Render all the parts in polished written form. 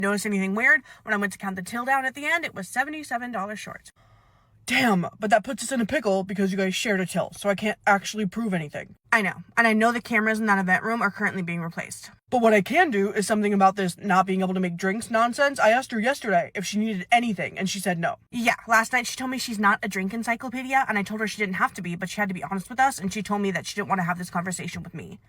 Notice anything weird? When I went to count the till down at the end, it was $77 short. Damn, but that puts us in a pickle because you guys shared a till, so I can't actually prove anything. I know, and I know the cameras in that event room are currently being replaced. But what I can do is something about this not being able to make drinks nonsense. I asked her yesterday if she needed anything, and she said no. Yeah, last night she told me she's not a drink encyclopedia, and I told her she didn't have to be, but she had to be honest with us, and she told me that she didn't want to have this conversation with me.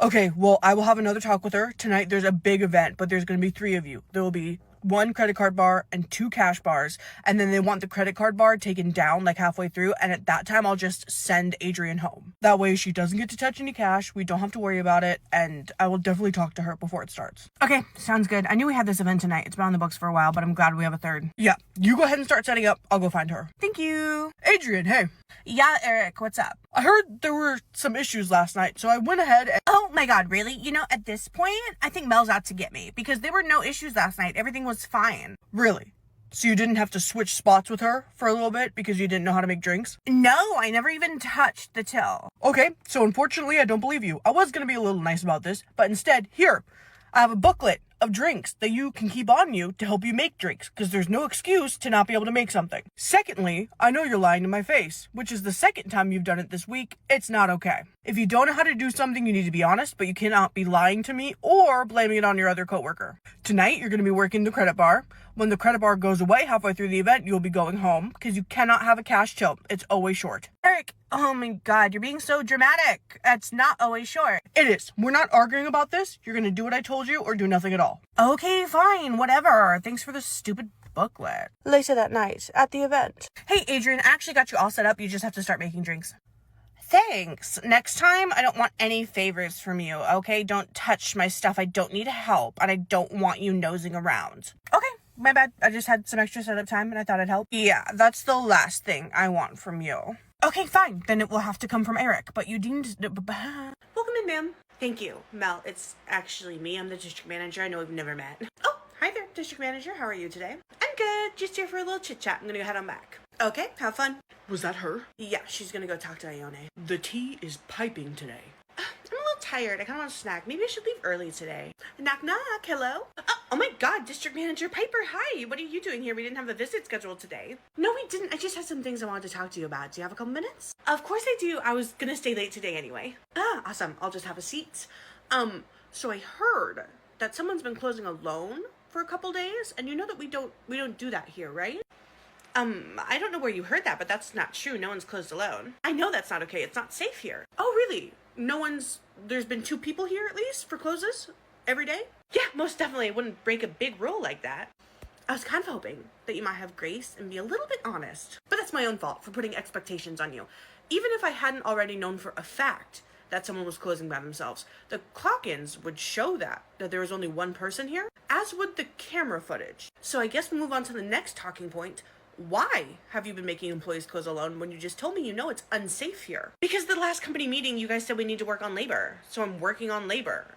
Okay, well, I will have another talk with her. Tonight there's a big event, but there's going to be 3 of you. There will be 1 credit card bar and 2 cash bars, and then they want the credit card bar taken down like halfway through, and at that time I'll just send Adrian home. That way she doesn't get to touch any cash, we don't have to worry about it, and I will definitely talk to her before it starts. Okay, sounds good. I knew we had this event tonight. It's been on the books for a while, but I'm glad we have a third. Yeah, you go ahead and start setting up. I'll go find her. Thank you. Adrian, hey. Yeah, Eric, what's up? I heard there were some issues last night, so I went ahead and... Oh my god, really? You know, at this point, I think Mel's out to get me, because there were no issues last night. Everything was fine. Really? So you didn't have to switch spots with her for a little bit because you didn't know how to make drinks? No, I never even touched the till. Okay, so unfortunately I don't believe you. I was gonna be a little nice about this, but instead, here, I have a booklet of drinks that you can keep on you to help you make drinks, because there's no excuse to not be able to make something. Secondly, I know you're lying to my face, which is the second time you've done it this week. It's not okay. If you don't know how to do something, you need to be honest, but you cannot be lying to me or blaming it on your other coworker. Tonight, you're going to be working the credit bar. When the credit bar goes away halfway through the event, you'll be going home, because you cannot have a cash till. It's always short. Eric, oh my god, you're being so dramatic. It's not always short. It is. We're not arguing about this. You're going to do what I told you or do nothing at all. Okay, fine, whatever. Thanks for the stupid booklet. Later that night, at the event. Hey, Adrian, I actually got you all set up. You just have to start making drinks. Thanks. Next time, I don't want any favors from you, okay? Don't touch my stuff. I don't need help, and I don't want you nosing around. Okay, my bad. I just had some extra setup time, and I thought I'd help. Yeah, that's the last thing I want from you. Okay, fine. Then it will have to come from Eric, but you deemed... Welcome in, ma'am. Thank you. Mel, it's actually me. I'm the district manager. I know we've never met. Oh, hi there, district manager. How are you today? I'm good. Just here for a little chit-chat. I'm gonna go head on back. Okay, have fun. Was that her? Yeah, she's gonna go talk to Ione. The tea is piping today. I'm a little tired. I kind of want a snack. Maybe I should leave early today. Knock, knock. Hello? Oh my god, District Manager Piper. Hi. What are you doing here? We didn't have a visit scheduled today. No, we didn't. I just had some things I wanted to talk to you about. Do you have a couple minutes? Of course I do. I was gonna stay late today anyway. Awesome. I'll just have a seat. So I heard that someone's been closing a loan for a couple days, and you know that we don't do that here, right? I don't know where you heard that, but that's not true. No one's closed a loan. I know that's not okay. It's not safe here. Oh, really? There's been 2 people here at least for closes every day? Yeah, most definitely. I wouldn't break a big rule like that. I was kind of hoping that you might have grace and be a little bit honest. But that's my own fault for putting expectations on you. Even if I hadn't already known for a fact that someone was closing by themselves, the clock-ins would show that there was only 1 person here, as would the camera footage. So I guess we'll move on to the next talking point. Why have you been making employees close alone when you just told me you know it's unsafe here? Because the last company meeting, you guys said we need to work on labor. So I'm working on labor.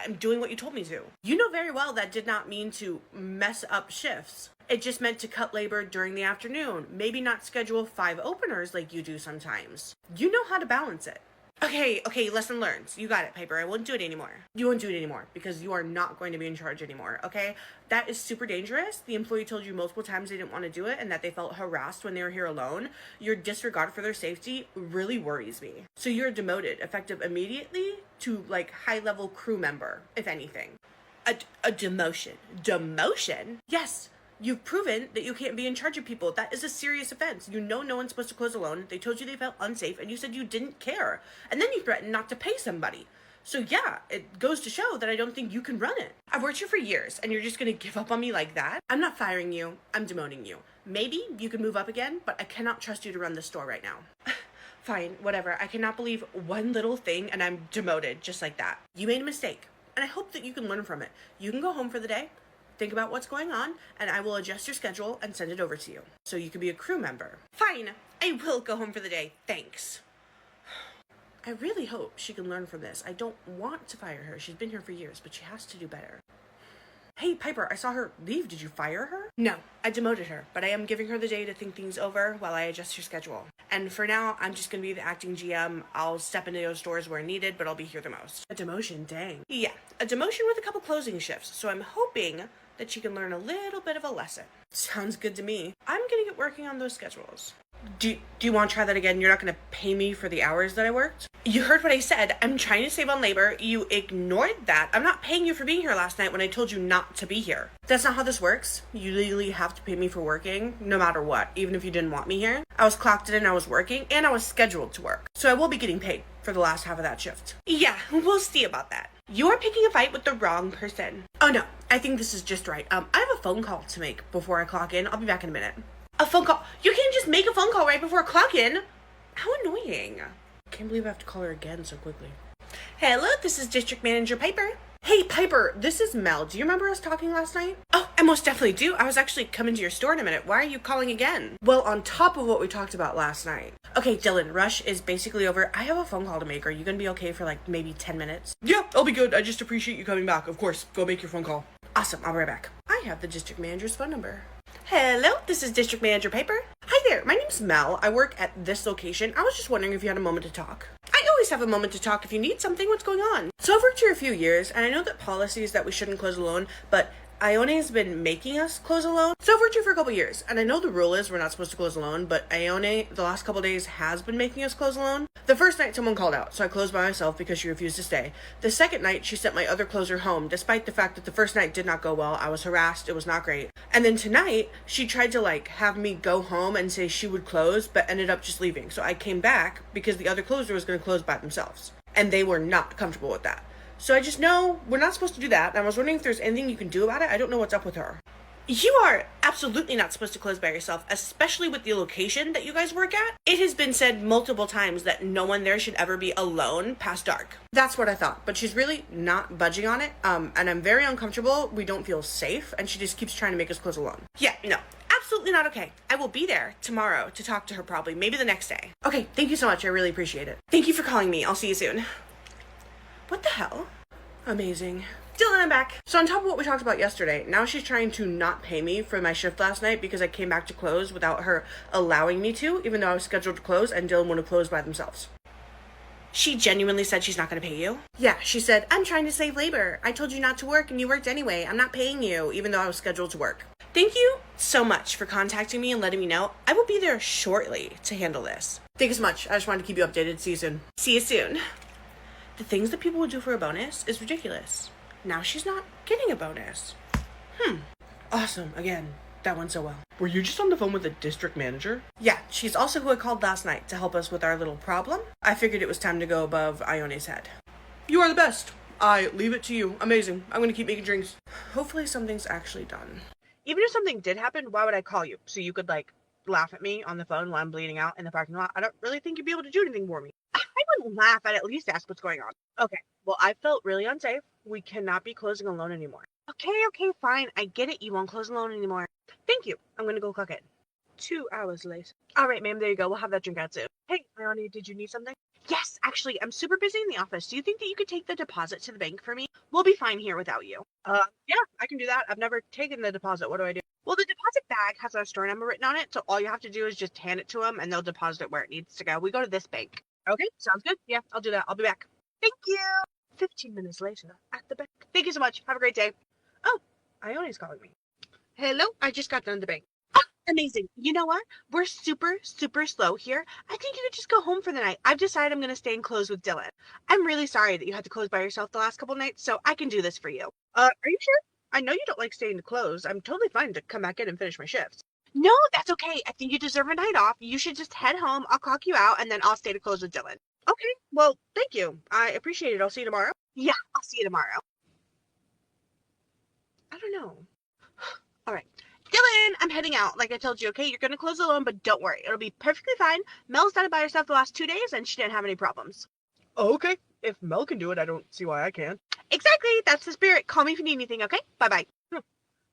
I'm doing what you told me to. You know very well that did not mean to mess up shifts. It just meant to cut labor during the afternoon. Maybe not schedule 5 openers like you do sometimes. You know how to balance it. Okay, lesson learned. You got it, Piper. I won't do it anymore. You won't do it anymore because you are not going to be in charge anymore, okay? That is super dangerous. The employee told you multiple times they didn't want to do it and that they felt harassed when they were here alone. Your disregard for their safety really worries me. So you're demoted, effective immediately to, like, high-level crew member, if anything. A demotion. Demotion? Yes. You've proven that you can't be in charge of people. That is a serious offense. You know no one's supposed to close alone. They told you they felt unsafe, and you said you didn't care. And then you threatened not to pay somebody. So yeah, it goes to show that I don't think you can run it. I've worked here for years, and you're just gonna give up on me like that? I'm not firing you. I'm demoting you. Maybe you can move up again, but I cannot trust you to run the store right now. Fine, whatever. I cannot believe one little thing, and I'm demoted just like that. You made a mistake, and I hope that you can learn from it. You can go home for the day. Think about what's going on, and I will adjust your schedule and send it over to you, so you can be a crew member. Fine, I will go home for the day, thanks. I really hope she can learn from this. I don't want to fire her. She's been here for years, but she has to do better. Hey, Piper, I saw her leave. Did you fire her? No, I demoted her, but I am giving her the day to think things over while I adjust her schedule. And for now, I'm just gonna be the acting GM. I'll step into those stores where needed, but I'll be here the most. A demotion, dang. Yeah, a demotion with a couple closing shifts, so I'm hoping that she can learn a little bit of a lesson. Sounds good to me. I'm gonna get working on those schedules. Do you want to try that again? You're not going to pay me for the hours that I worked? You heard what I said. I'm trying to save on labor. You ignored that. I'm not paying you for being here last night when I told you not to be here. That's not how this works. You legally have to pay me for working, no matter what, even if you didn't want me here. I was clocked in, I was working, and I was scheduled to work. So I will be getting paid for the last half of that shift. Yeah, we'll see about that. You're picking a fight with the wrong person. Oh no, I think this is just right. I have a phone call to make before I clock in. I'll be back in a minute. A phone call? You can't just make a phone call right before clock in. How annoying. Can't believe I have to call her again so quickly. Hello, this is District Manager Piper. Hey, Piper, this is Mel. Do you remember us talking last night? Oh, I most definitely do. I was actually coming to your store in a minute. Why are you calling again? Well, on top of what we talked about last night. Okay, Dylan, rush is basically over. I have a phone call to make. Are you gonna be okay for like maybe 10 minutes? Yeah, I'll be good. I just appreciate you coming back. Of course, go make your phone call. Awesome, I'll be right back. I have the District Manager's phone number. Hello, this is District Manager Piper. Hi there, my name's Mel. I work at this location. I was just wondering if you had a moment to talk. I always have a moment to talk if you need something. What's going on? So I've worked here a few years, and I know that policy is that we shouldn't close alone, but Ione has been making us close alone. So I've worked here for a couple years, and I know the rule is we're not supposed to close alone, but Ione, the last couple days, has been making us close alone. The first night, someone called out, so I closed by myself because she refused to stay. The second night, she sent my other closer home, despite the fact that the first night did not go well. I was harassed. It was not great. And then tonight, she tried to, have me go home and say she would close, but ended up just leaving. So I came back because the other closer was going to close by themselves, and they were not comfortable with that. So I just know we're not supposed to do that, and I was wondering if there's anything you can do about it. I don't know what's up with her. You are absolutely not supposed to close by yourself, especially with the location that you guys work at. It has been said multiple times that no one there should ever be alone past dark. That's what I thought, but she's really not budging on it, and I'm very uncomfortable. We don't feel safe, and she just keeps trying to make us close alone. Yeah, no. Absolutely not okay. I will be there tomorrow to talk to her probably, maybe the next day. Okay, thank you so much. I really appreciate it. Thank you for calling me. I'll see you soon. What the hell? Amazing. Dylan, I'm back. So on top of what we talked about yesterday, now she's trying to not pay me for my shift last night because I came back to close without her allowing me to, even though I was scheduled to close and Dylan would have closed by themselves. She genuinely said she's not going to pay you? Yeah, she said, I'm trying to save labor. I told you not to work and you worked anyway. I'm not paying you, even though I was scheduled to work. Thank you so much for contacting me and letting me know. I will be there shortly to handle this. Thank you so much. I just wanted to keep you updated. See you soon. See you soon. The things that people would do for a bonus is ridiculous. Now she's not getting a bonus. Awesome. Again, that went so well. Were you just on the phone with the district manager? Yeah, she's also who I called last night to help us with our little problem. I figured it was time to go above Ione's head. You are the best. I leave it to you. Amazing. I'm going to keep making drinks. Hopefully something's actually done. Even if something did happen, why would I call you? So you could, laugh at me on the phone while I'm bleeding out in the parking lot? I don't really think you'd be able to do anything for me. I wouldn't laugh. I'd at least ask what's going on. Okay, well, I felt really unsafe. We cannot be closing alone anymore. Okay, fine. I get it. You won't close alone anymore. Thank you. I'm going to go clock in. 2 hours late. All right, ma'am, there you go. We'll have that drink out soon. Hey, Ione, did you need something? Yes, actually, I'm super busy in the office. Do you think that you could take the deposit to the bank for me? We'll be fine here without you. Yeah, I can do that. I've never taken the deposit. What do I do? Well, the deposit bag has our store number written on it, so all you have to do is just hand it to them, and they'll deposit it where it needs to go. We go to this bank. Okay, sounds good. Yeah, I'll do that. I'll be back. Thank you. 15 minutes later, at the bank. Thank you so much. Have a great day. Oh, Ione's calling me. Hello, I just got done at the bank. Amazing. You know what? We're super slow here. I think you could just go home for the night. I've decided I'm going to stay and close with Dylan. I'm really sorry that you had to close by yourself the last couple nights, so I can do this for you. Are you sure? I know you don't like staying to close. I'm totally fine to come back in and finish my shifts. No, that's okay. I think you deserve a night off. You should just head home. I'll clock you out, and then I'll stay to close with Dylan. Okay, well, thank you. I appreciate it. I'll see you tomorrow. Yeah, I'll see you tomorrow. I don't know. All right. Dylan, I'm heading out. Like I told you, okay? You're going to close alone, but don't worry. It'll be perfectly fine. Mel's done it by herself the last 2 days, and she didn't have any problems. Oh, okay. If Mel can do it, I don't see why I can't. Exactly. That's the spirit. Call me if you need anything, okay? Bye-bye.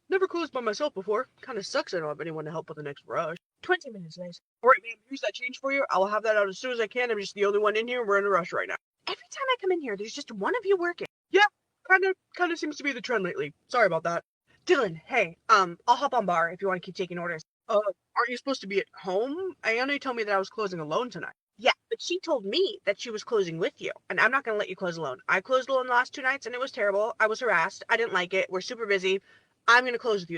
Never closed by myself before. Kind of sucks I don't have anyone to help with the next rush. 20 minutes later. All right, ma'am. Here's that change for you. I'll have that out as soon as I can. I'm just the only one in here. We're in a rush right now. Every time I come in here, there's just one of you working. Yeah, kind of seems to be the trend lately. Sorry about that. Dylan, hey, I'll hop on bar if you want to keep taking orders. Aren't you supposed to be at home? Ione told me that I was closing alone tonight. Yeah, but she told me that she was closing with you, and I'm not going to let you close alone. I closed alone the last 2 nights, and it was terrible. I was harassed. I didn't like it. We're super busy. I'm gonna close with you.